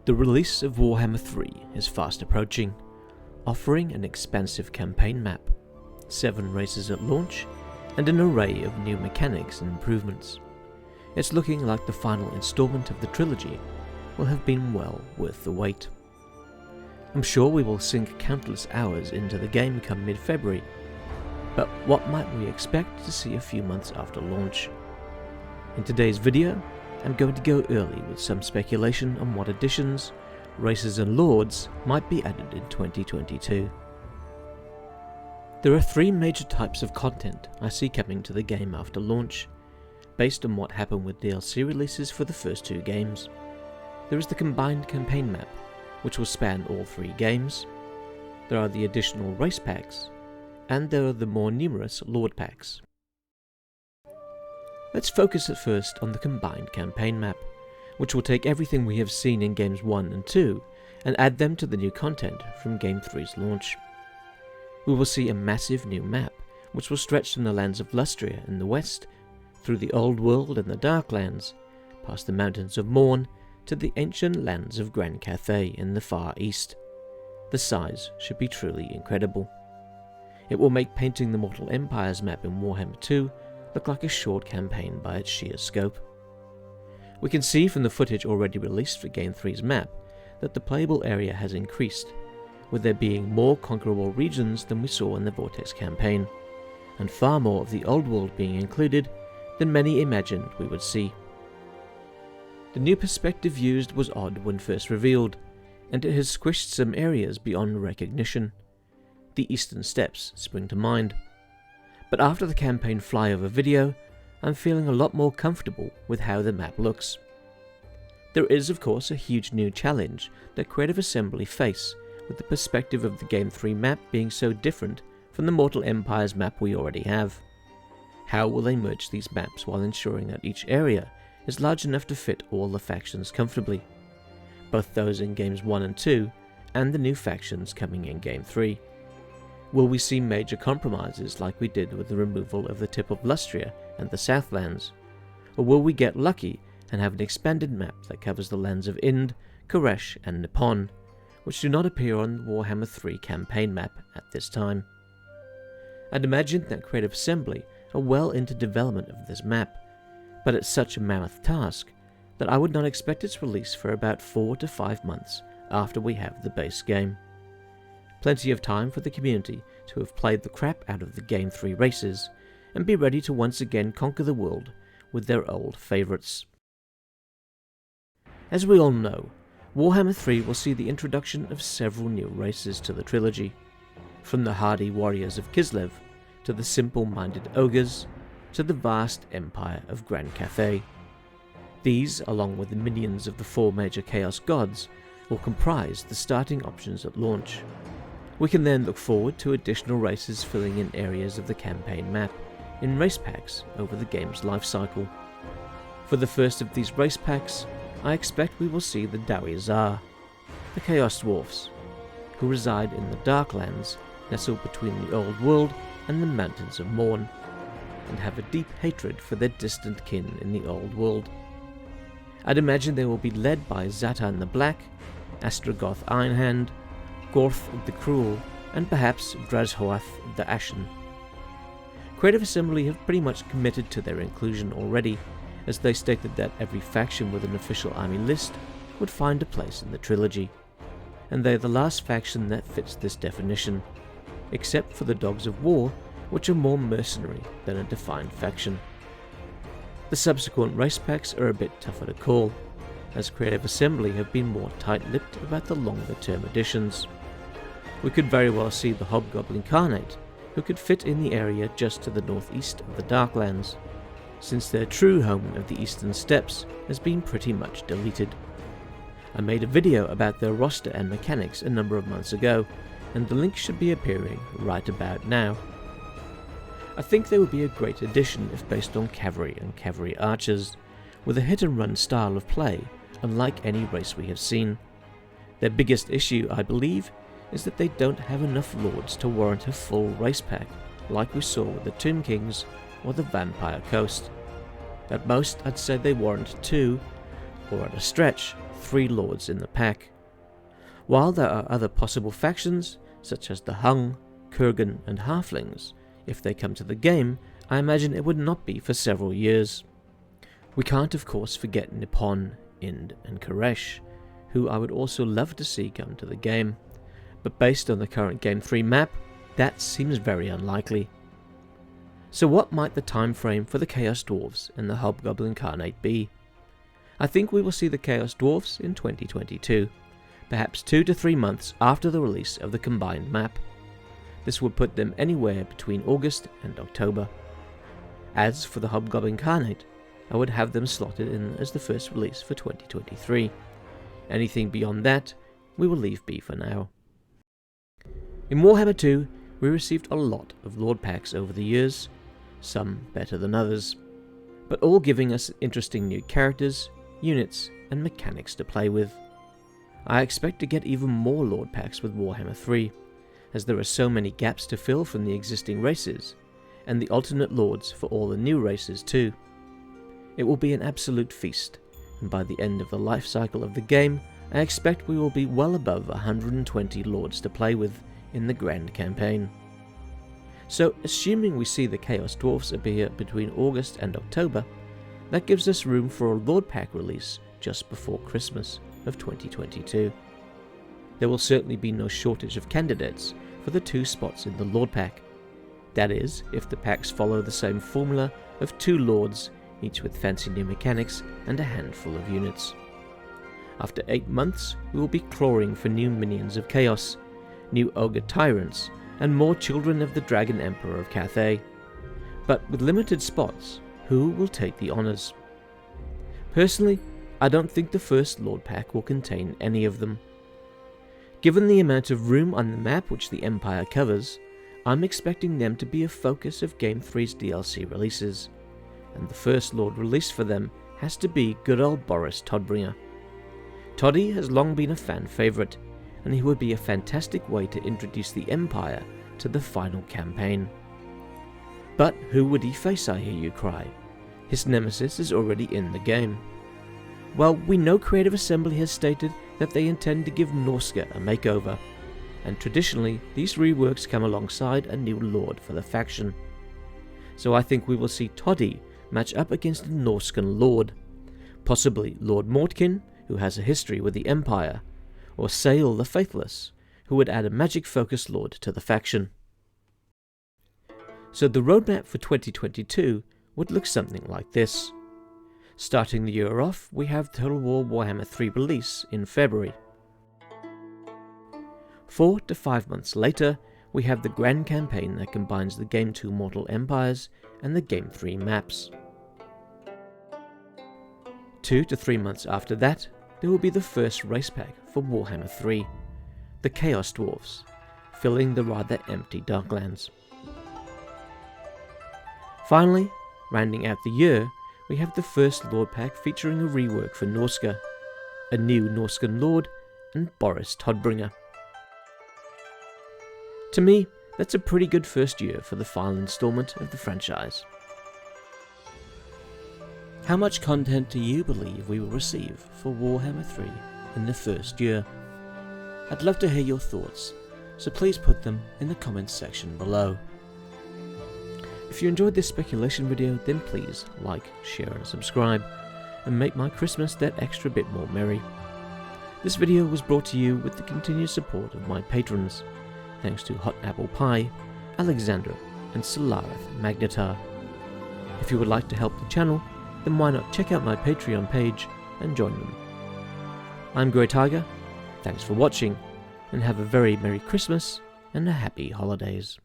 The release of Warhammer 3 is fast approaching, offering an expansive campaign map, 7 races at launch, and an array of new mechanics and improvements. It's looking like the final installment of the trilogy will have been well worth the wait. I'm sure we will sink countless hours into the game come mid-February, but what might we expect to see a few months after launch? In today's video, I'm going to go early with some speculation on what additions, races and lords might be added in 2022. There are 3 major types of content I see coming to the game after launch, based on what happened with DLC releases for the first 2 games. There is the combined campaign map, which will span all 3 games. There are the additional race packs, and there are the more numerous lord packs. Let's focus at first on the combined campaign map, which will take everything we have seen in games 1 and 2 and add them to the new content from game 3's launch. We will see a massive new map, which will stretch from the lands of Lustria in the west, through the Old World and the Darklands, past the Mountains of Morn, to the ancient lands of Grand Cathay in the far east. The size should be truly incredible. It will make painting the Mortal Empires map in Warhammer 2 look like a short campaign by its sheer scope. We can see from the footage already released for Game 3's map that the playable area has increased, with there being more conquerable regions than we saw in the Vortex campaign, and far more of the Old World being included than many imagined we would see. The new perspective used was odd when first revealed, and it has squished some areas beyond recognition. The Eastern Steppes spring to mind. But after the campaign flyover video, I'm feeling a lot more comfortable with how the map looks. There is of course a huge new challenge that Creative Assembly face, with the perspective of the Game 3 map being so different from the Mortal Empires map we already have. How will they merge these maps while ensuring that each area is large enough to fit all the factions comfortably? Both those in Games 1 and 2, and the new factions coming in Game 3. Will we see major compromises like we did with the removal of the tip of Lustria and the Southlands? Or will we get lucky and have an expanded map that covers the lands of Ind, Koresh and Nippon, which do not appear on the Warhammer 3 campaign map at this time? I'd imagine that Creative Assembly are well into development of this map, but it's such a mammoth task that I would not expect its release for about 4 to 5 months after we have the base game. Plenty of time for the community to have played the crap out of the Game 3 races and be ready to once again conquer the world with their old favourites. As we all know, Warhammer 3 will see the introduction of several new races to the trilogy, from the hardy warriors of Kislev, to the simple-minded ogres, to the vast empire of Grand Cathay. These, along with the minions of the 4 major Chaos Gods, will comprise the starting options at launch. We can then look forward to additional races filling in areas of the campaign map, in race packs over the game's life cycle. For the first of these race packs, I expect we will see the Dawi Zar, the Chaos Dwarfs, who reside in the Darklands, nestled between the Old World and the Mountains of Morn, and have a deep hatred for their distant kin in the Old World. I'd imagine they will be led by Zatan the Black, Astrogoth Ironhand, Gorth the Cruel, and perhaps Drazhoath the Ashen. Creative Assembly have pretty much committed to their inclusion already, as they stated that every faction with an official army list would find a place in the trilogy, and they're the last faction that fits this definition, except for the Dogs of War, which are more mercenary than a defined faction. The subsequent race packs are a bit tougher to call, as Creative Assembly have been more tight-lipped about the longer-term additions. We could very well see the Hobgoblin Khanate, who could fit in the area just to the northeast of the Darklands, since their true home of the Eastern Steppes has been pretty much deleted. I made a video about their roster and mechanics a number of months ago, and the link should be appearing right about now. I think they would be a great addition if based on cavalry and cavalry archers, with a hit-and-run style of play unlike any race we have seen. Their biggest issue, I believe, is that they don't have enough lords to warrant a full race pack, like we saw with the Tomb Kings or the Vampire Coast. At most, I'd say they warrant 2, or at a stretch, 3 lords in the pack. While there are other possible factions, such as the Hung, Kurgan and Halflings, if they come to the game, I imagine it would not be for several years. We can't of course forget Nippon, Ind and Koresh, who I would also love to see come to the game, but based on the current Game 3 map, that seems very unlikely. So what might the time frame for the Chaos Dwarves and the Hobgoblin Incarnate be? I think we will see the Chaos Dwarves in 2022, perhaps 2 to 3 months after the release of the combined map. This would put them anywhere between August and October. As for the Hobgoblin Incarnate, I would have them slotted in as the first release for 2023. Anything beyond that, we will leave be for now. In Warhammer 2, we received a lot of Lord packs over the years, some better than others, but all giving us interesting new characters, units, and mechanics to play with. I expect to get even more Lord packs with Warhammer 3, as there are so many gaps to fill from the existing races, and the alternate Lords for all the new races too. It will be an absolute feast, and by the end of the life cycle of the game, I expect we will be well above 120 Lords to play with in the Grand Campaign. So, assuming we see the Chaos Dwarfs appear between August and October, that gives us room for a Lord Pack release just before Christmas of 2022. There will certainly be no shortage of candidates for the 2 spots in the Lord Pack. That is, if the packs follow the same formula of 2 Lords, each with fancy new mechanics and a handful of units. After 8 months, we will be clawing for new Minions of Chaos, new Ogre Tyrants, and more Children of the Dragon Emperor of Cathay. But with limited spots, who will take the honours? Personally, I don't think the first Lord Pack will contain any of them. Given the amount of room on the map which the Empire covers, I'm expecting them to be a focus of Game 3's DLC releases, and the first Lord release for them has to be good old Boris Todbringer. Toddy has long been a fan favourite, and he would be a fantastic way to introduce the Empire to the final campaign. But who would he face, I hear you cry? His nemesis is already in the game. Well, we know Creative Assembly has stated that they intend to give Norska a makeover, and traditionally these reworks come alongside a new Lord for the faction. So I think we will see Toddy match up against a Norskan Lord, possibly Lord Mortkin, who has a history with the Empire, or Sail the Faithless, who would add a magic-focused Lord to the faction. So the roadmap for 2022 would look something like this. Starting the year off, we have Total War Warhammer 3 release in February. 4 to 5 months later, we have the Grand Campaign that combines the Game 2 Mortal Empires and the Game 3 maps. 2 to 3 months after that, there will be the first race pack for Warhammer 3, the Chaos Dwarfs, filling the rather empty Darklands. Finally, rounding out the year, we have the first Lord Pack featuring a rework for Norska, a new Norskan Lord, and Boris Todbringer. To me, that's a pretty good first year for the final installment of the franchise. How much content do you believe we will receive for Warhammer 3 in the first year? I'd love to hear your thoughts, so please put them in the comments section below. If you enjoyed this speculation video, then please like, share and subscribe, and make my Christmas that extra bit more merry. This video was brought to you with the continued support of my patrons, thanks to Hot Apple Pie, Alexandra and Solarith Magnetar. If you would like to help the channel, then why not check out my Patreon page and join them. I'm Grey Tiger, thanks for watching, and have a very Merry Christmas and a Happy Holidays.